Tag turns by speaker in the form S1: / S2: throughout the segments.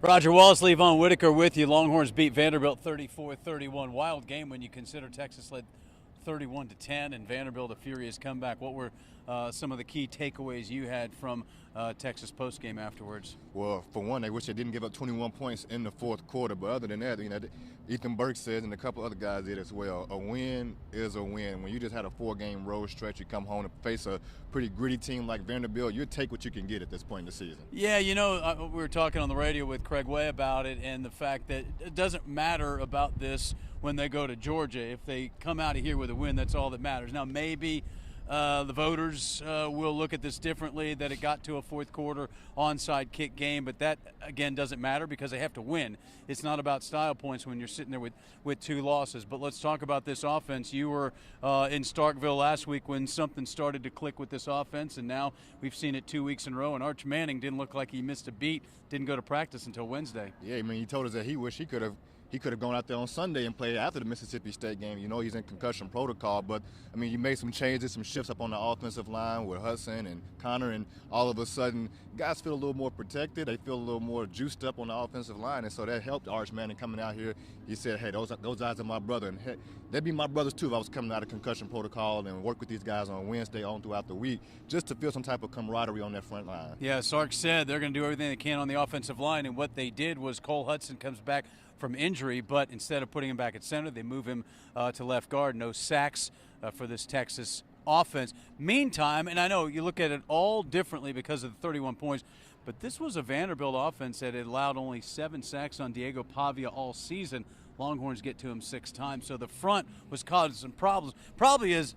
S1: Roger, Wallace, LeVon Whittaker with you. Longhorns beat Vanderbilt 34-31. Wild game when you consider Texas led 31-10 and Vanderbilt a furious comeback. What were some of the key takeaways you had from Texas postgame afterwards?
S2: Well, for one, they wish they didn't give up 21 points in the fourth quarter. But other than that, Ethan Burke says, and a couple other guys did as well, a win is a win. When you just had a 4-game road stretch, you come home and face a pretty gritty team like Vanderbilt, you take what you can get at this point in the season.
S1: Yeah, we were talking on the radio with Craig Way about it and the fact that it doesn't matter about this when they go to Georgia. If they come out of here with a win, that's all that matters. Now, maybe the voters will look at this differently, that it got to a fourth quarter onside kick game, but that, again, doesn't matter because they have to win. It's not about style points when you're sitting there with 2 losses. But let's talk about this offense. You were in Starkville last week when something started to click with this offense, and now we've seen it 2 weeks in a row, and Arch Manning didn't look like he missed a beat, didn't go to practice until Wednesday.
S2: Yeah, I mean, he told us that he wished he could have gone out there on Sunday and played after the Mississippi State game. You know, he's in concussion protocol, but, I mean, you made some changes, some shifts up on the offensive line with Hudson and Connor, and all of a sudden, guys feel a little more protected. They feel a little more juiced up on the offensive line, and so that helped Arch Manning coming out here. He said, hey, those guys are my brother, and hey, they'd be my brothers too if I was coming out of concussion protocol and work with these guys on Wednesday on throughout the week just to feel some type of camaraderie on that front line.
S1: Yeah, Sark said they're going to do everything they can on the offensive line, and what they did was Cole Hudson comes back from injury, but instead of putting him back at center, they move him to left guard. No sacks for this Texas offense. Meantime, and I know you look at it all differently because of the 31 points, but this was a Vanderbilt offense that had allowed only 7 sacks on Diego Pavia all season. Longhorns get to him 6 times, so the front was causing some problems. Probably is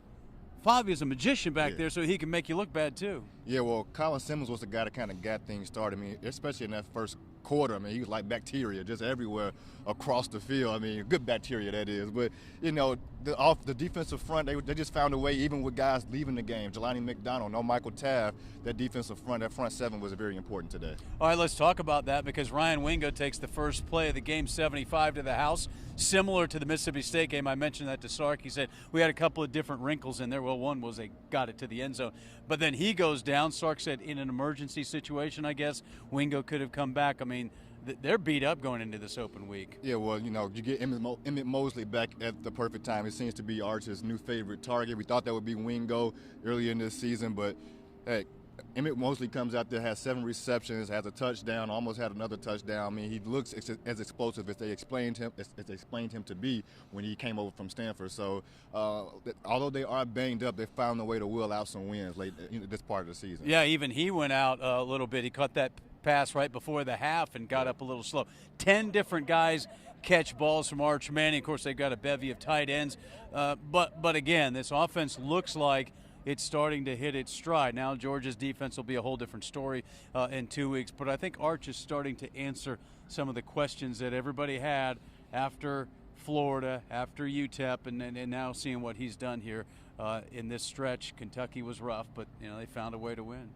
S1: Pavia's a magician back there, so he can make you look bad too.
S2: Yeah, well, Colin Simmons was the guy that kind of got things started. I mean, especially in that first quarter. I mean, he was like bacteria just everywhere across the field. I mean, good bacteria, that is. But, you know, the defensive front, they just found a way, even with guys leaving the game. Jelani McDonald, no Michael Taft, that defensive front, that front 7 was very important today.
S1: All right, let's talk about that because Ryan Wingo takes the first play of the game, 75 to the house, similar to the Mississippi State game. I mentioned that to Sark. He said we had a couple of different wrinkles in there. Well, one was they got it to the end zone. But then he goes down. Sark said in an emergency situation, I guess, Wingo could have come back. I mean, they're beat up going into this open week.
S2: Yeah, well, you know, you get Emmett Mosley back at the perfect time. It seems to be Arch's new favorite target. We thought that would be Wingo earlier in this season, but, hey, Emmett Mosley comes out there, has 7 receptions, has a touchdown, almost had another touchdown. I mean, he looks as explosive as they explained him to be when he came over from Stanford. So, although they are banged up, they found a way to wheel out some wins late in this part of the season.
S1: Yeah, even he went out a little bit. He caught that pass right before the half and got up a little slow. 10 different guys catch balls from Arch Manning. Of course, they've got a bevy of tight ends. But again, this offense looks like it's starting to hit its stride. Now Georgia's defense will be a whole different story in 2 weeks. But I think Arch is starting to answer some of the questions that everybody had after Florida, after UTEP, and now seeing what he's done here in this stretch. Kentucky was rough, but you know they found a way to win.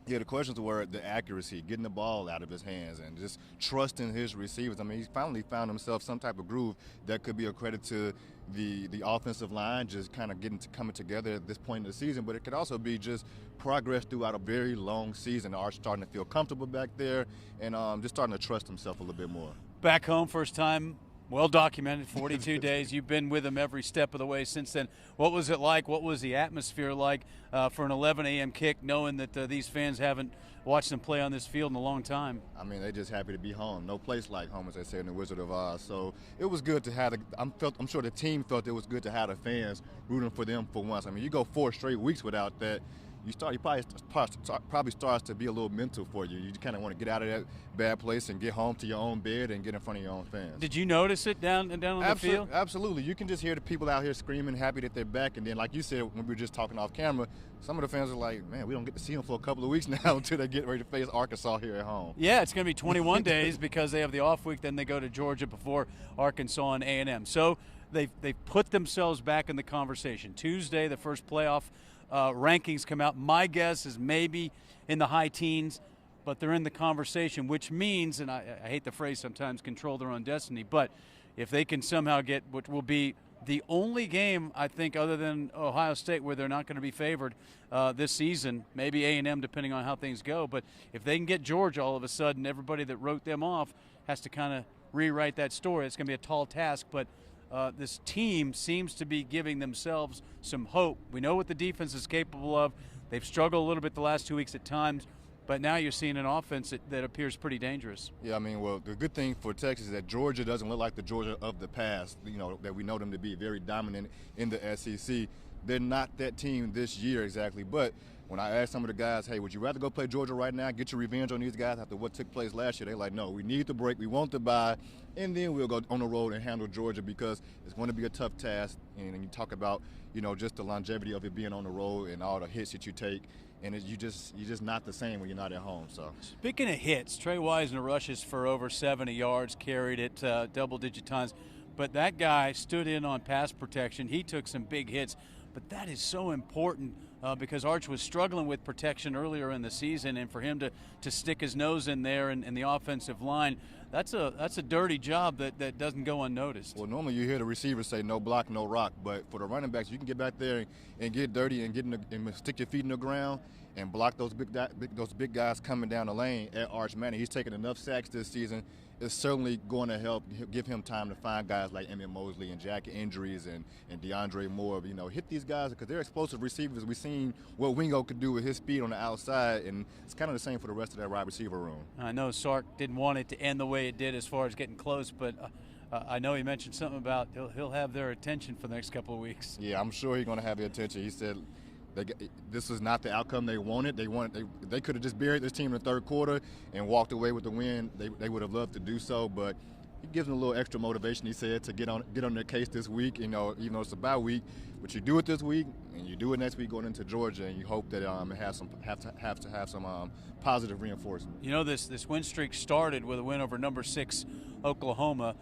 S2: Yeah, the questions were the accuracy, getting the ball out of his hands, and just trusting his receivers. I mean, he's finally found himself some type of groove that could be a credit to the offensive line, just kind of coming together at this point in the season. But it could also be just progress throughout a very long season. Arch starting to feel comfortable back there and just starting to trust himself a little bit more.
S1: Back home, first time. Well documented, 42 days. You've been with him every step of the way since then. What was it like? What was the atmosphere like for an 11 a.m. kick, knowing that these fans haven't watched them play on this field in a long time?
S2: I mean, they're just happy to be home. No place like home, as they say in The Wizard of Oz. So it was good to have I'm sure the team felt it was good to have the fans rooting for them for once. I mean, you go 4 straight weeks without that. You probably starts to be a little mental for you. You kind of want to get out of that bad place and get home to your own bed and get in front of your own fans.
S1: Did you notice it down on the field?
S2: Absolutely. You can just hear the people out here screaming, happy that they're back. And then, like you said, when we were just talking off camera, some of the fans are like, man, we don't get to see them for a couple of weeks now until they get ready to face Arkansas here at home.
S1: Yeah, it's going to be 21 days because they have the off week. Then they go to Georgia before Arkansas and A&M. So they've put themselves back in the conversation. Tuesday, the first playoff rankings come out. My guess is maybe in the high teens, but they're in the conversation, which means, and I hate the phrase sometimes, control their own destiny, but if they can somehow get what will be the only game, I think, other than Ohio State where they're not going to be favored this season, maybe A&M depending on how things go, but if they can get Georgia all of a sudden, everybody that wrote them off, has to kind of rewrite that story. It's going to be a tall task, but this team seems to be giving themselves some hope. We know what the defense is capable of. They've struggled a little bit the last 2 weeks at times, but now you're seeing an offense that appears pretty dangerous.
S2: Yeah, I mean, well, the good thing for Texas is that Georgia doesn't look like the Georgia of the past, that we know them to be very dominant in the SEC. They're not that team this year exactly, but when I asked some of the guys, hey, would you rather go play Georgia right now, get your revenge on these guys after what took place last year? They're like, no, we need the break, we want the bye, and then we'll go on the road and handle Georgia because it's going to be a tough task. And you talk about, just the longevity of it being on the road and all the hits that you take, and you're just not the same when you're not at home. So
S1: speaking of hits, Trey Wisner rushes for over 70 yards, carried it double-digit times, but that guy stood in on pass protection. He took some big hits, but that is so important. Because Arch was struggling with protection earlier in the season, and for him to stick his nose in there in the offensive line, that's a dirty job that doesn't go unnoticed.
S2: Well, normally you hear the receivers say no block, no rock, but for the running backs, you can get back there and get dirty and stick your feet in the ground and block those big guys coming down the lane at Arch Manning. He's taken enough sacks this season. It's certainly going to help give him time to find guys like Emmett Mosley and Jack injuries and DeAndre Moore. Hit these guys because they're explosive receivers. We've seen what Wingo could do with his speed on the outside, and it's kind of the same for the rest of that wide receiver room.
S1: I know Sark didn't want it to end the way it did as far as getting close, but I know he mentioned something about he'll have their attention for the next couple of weeks.
S2: Yeah, I'm sure he's going to have their attention. He said this was not the outcome they wanted. They could have just buried this team in the third quarter and walked away with the win. They would have loved to do so, but he gives them a little extra motivation, he said, to get on their case this week. Even though it's a bye week, but you do it this week and you do it next week going into Georgia, and you hope that it have some positive reinforcement.
S1: This win streak started with a win over number 6 Oklahoma.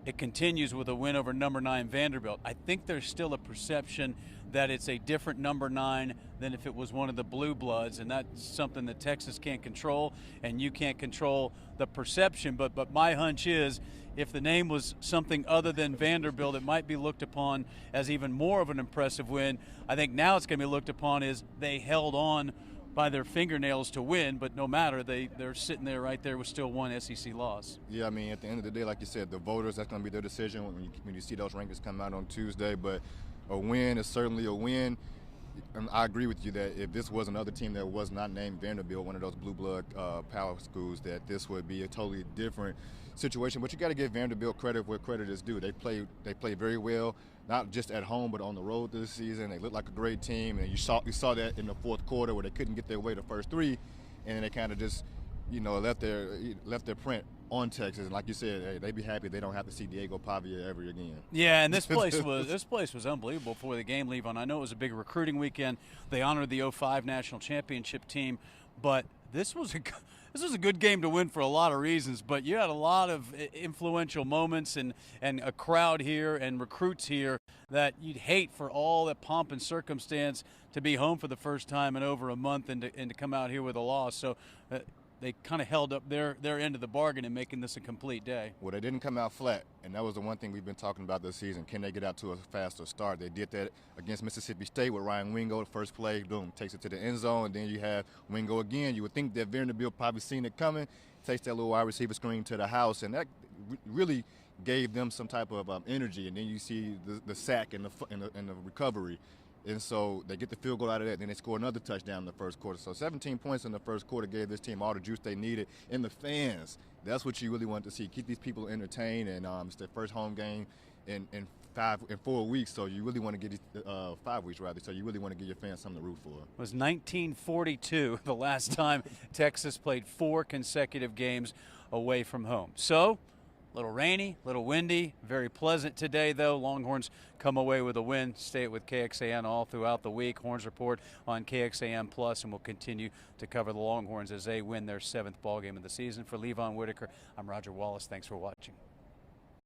S1: It continues with a win over number 9 Vanderbilt. I think there's still a perception that it's a different number 9 than if it was one of the Blue Bloods, and that's something that Texas can't control, and you can't control the perception. But my hunch is if the name was something other than Vanderbilt, it might be looked upon as even more of an impressive win. I think now it's going to be looked upon as they held on by their fingernails to win, but no matter, they're sitting there right there with still one SEC loss.
S2: Yeah, I mean, at the end of the day, like you said, the voters, that's going to be their decision when you see those rankings come out on Tuesday. But a win is certainly a win. And I agree with you that if this was another team that was not named Vanderbilt, one of those blue blood power schools, that this would be a totally different situation. But you got to give Vanderbilt credit where credit is due. They play very well, not just at home but on the road this season. They look like a great team, and you saw that in the fourth quarter where they couldn't get their way the first 3, and then they kind of just left their print on Texas. And like you said, hey, they'd be happy they don't have to see Diego Pavia ever again.
S1: Yeah, and this place was unbelievable for the game, Levon. I know it was a big recruiting weekend. They honored the 05 national championship team, but this was a good game to win for a lot of reasons. But you had a lot of influential moments and a crowd here and recruits here that you'd hate for all that pomp and circumstance to be home for the first time in over a month and to come out here with a loss. So they kind of held up their end of the bargain in making this a complete day.
S2: Well, they didn't come out flat, and that was the one thing we've been talking about this season. Can they get out to a faster start? They did that against Mississippi State with Ryan Wingo. The first play, boom, takes it to the end zone, and then you have Wingo again. You would think that Vanderbilt probably seen it coming, takes that little wide receiver screen to the house, and that really gave them some type of energy. And then you see the sack and the recovery. And so they get the field goal out of that. Then they score another touchdown in the first quarter. So 17 points in the first quarter gave this team all the juice they needed. And the fans, that's what you really want to see. Keep these people entertained. And it's their first home game in 4 weeks. So you really want to get 5 weeks, rather. So you really want to give your fans something to root for.
S1: It was 1942 the last time Texas played 4 consecutive games away from home. So a little rainy, a little windy, very pleasant today, though. Longhorns come away with a win. Stay it with KXAN all throughout the week. Horns Report on KXAN Plus, and we'll continue to cover the Longhorns as they win their 7th ball game of the season. For LeVon Whittaker, I'm Roger Wallace. Thanks for watching.